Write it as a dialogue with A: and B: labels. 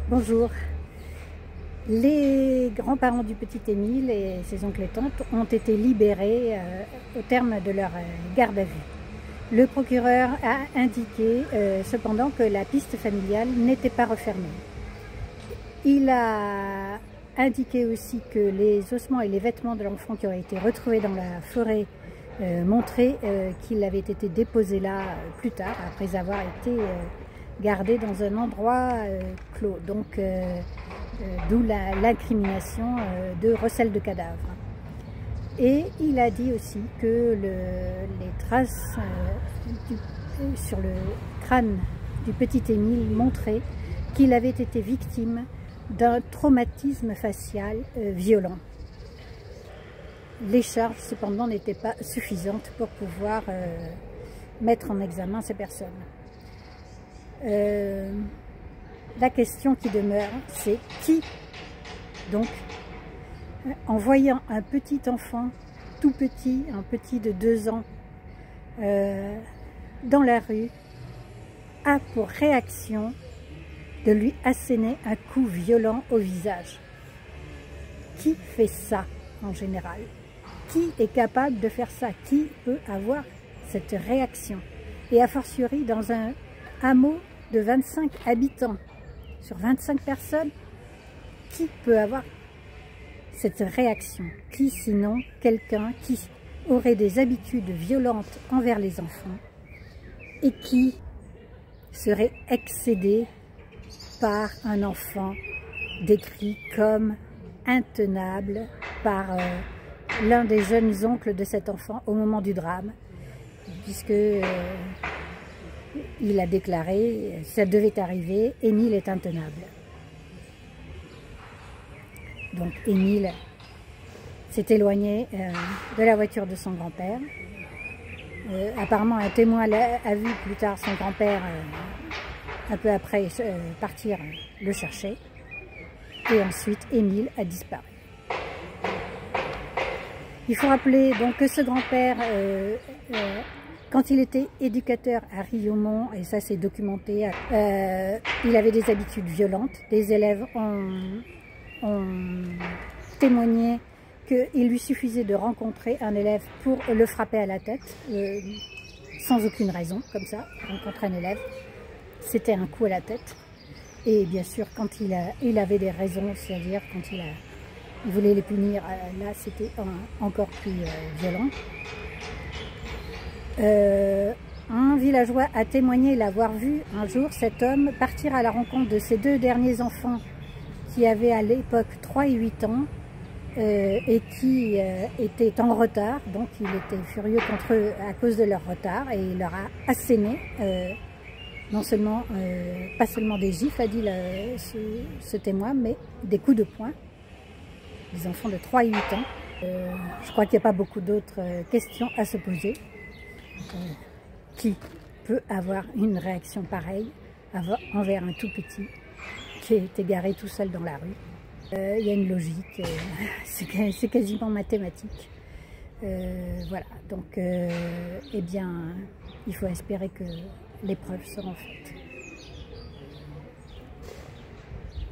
A: Bonjour. Les grands-parents du petit Émile et ses oncles et tantes ont été libérés au terme de leur garde à vue. Le procureur a indiqué cependant que la piste familiale n'était pas refermée. Il a indiqué aussi que les ossements et les vêtements de l'enfant qui auraient été retrouvés dans la forêt montraient qu'il avait été déposé là plus tard, après avoir été gardé dans un endroit clos. Donc, d'où l'incrimination de recel de cadavres. Et il a dit aussi que les traces sur le crâne du petit Émile montraient qu'il avait été victime d'un traumatisme facial violent. Les charges, cependant, n'étaient pas suffisantes pour pouvoir mettre en examen ces personnes. La question qui demeure, c'est qui, donc, en voyant un petit enfant, tout petit, un petit de 2 ans, dans la rue, a pour réaction de lui asséner un coup violent au visage. Qui fait ça en général? Qui est capable de faire ça? Qui peut avoir cette réaction? Et a fortiori dans un hameau de 25 habitants, sur 25 personnes, qui peut avoir cette réaction? Qui sinon quelqu'un qui aurait des habitudes violentes envers les enfants et qui serait excédé par un enfant décrit comme intenable par l'un des jeunes oncles de cet enfant au moment du drame, puisque il a déclaré « ça devait arriver, Émile est intenable ». Donc Émile s'est éloigné de la voiture de son grand-père. Apparemment un témoin a vu plus tard son grand-père un peu après partir le chercher. Et ensuite Émile a disparu. Il faut rappeler donc que ce grand-père, quand il était éducateur à Riaumont, et ça c'est documenté, il avait des habitudes violentes. Des élèves ont témoigné qu'il lui suffisait de rencontrer un élève pour le frapper à la tête, sans aucune raison, comme ça, rencontrer un élève, c'était un coup à la tête. Et bien sûr, quand il avait des raisons, c'est-à-dire quand il voulait les punir, là c'était encore plus violent. Un villageois a témoigné l'avoir vu un jour cet homme partir à la rencontre de ses 2 derniers enfants qui avaient à l'époque 3 et 8 ans et qui étaient en retard. Donc il était furieux contre eux à cause de leur retard et il leur a asséné non seulement, pas seulement des gifles, a dit ce témoin, mais des coups de poing. Des enfants de 3 et 8 ans. Je crois qu'il n'y a pas beaucoup d'autres questions à se poser. Qui peut avoir une réaction pareille envers un tout petit qui est égaré tout seul dans la rue? Il y a une logique, c'est quasiment mathématique. Voilà, donc eh bien, il faut espérer que les preuves seront faites.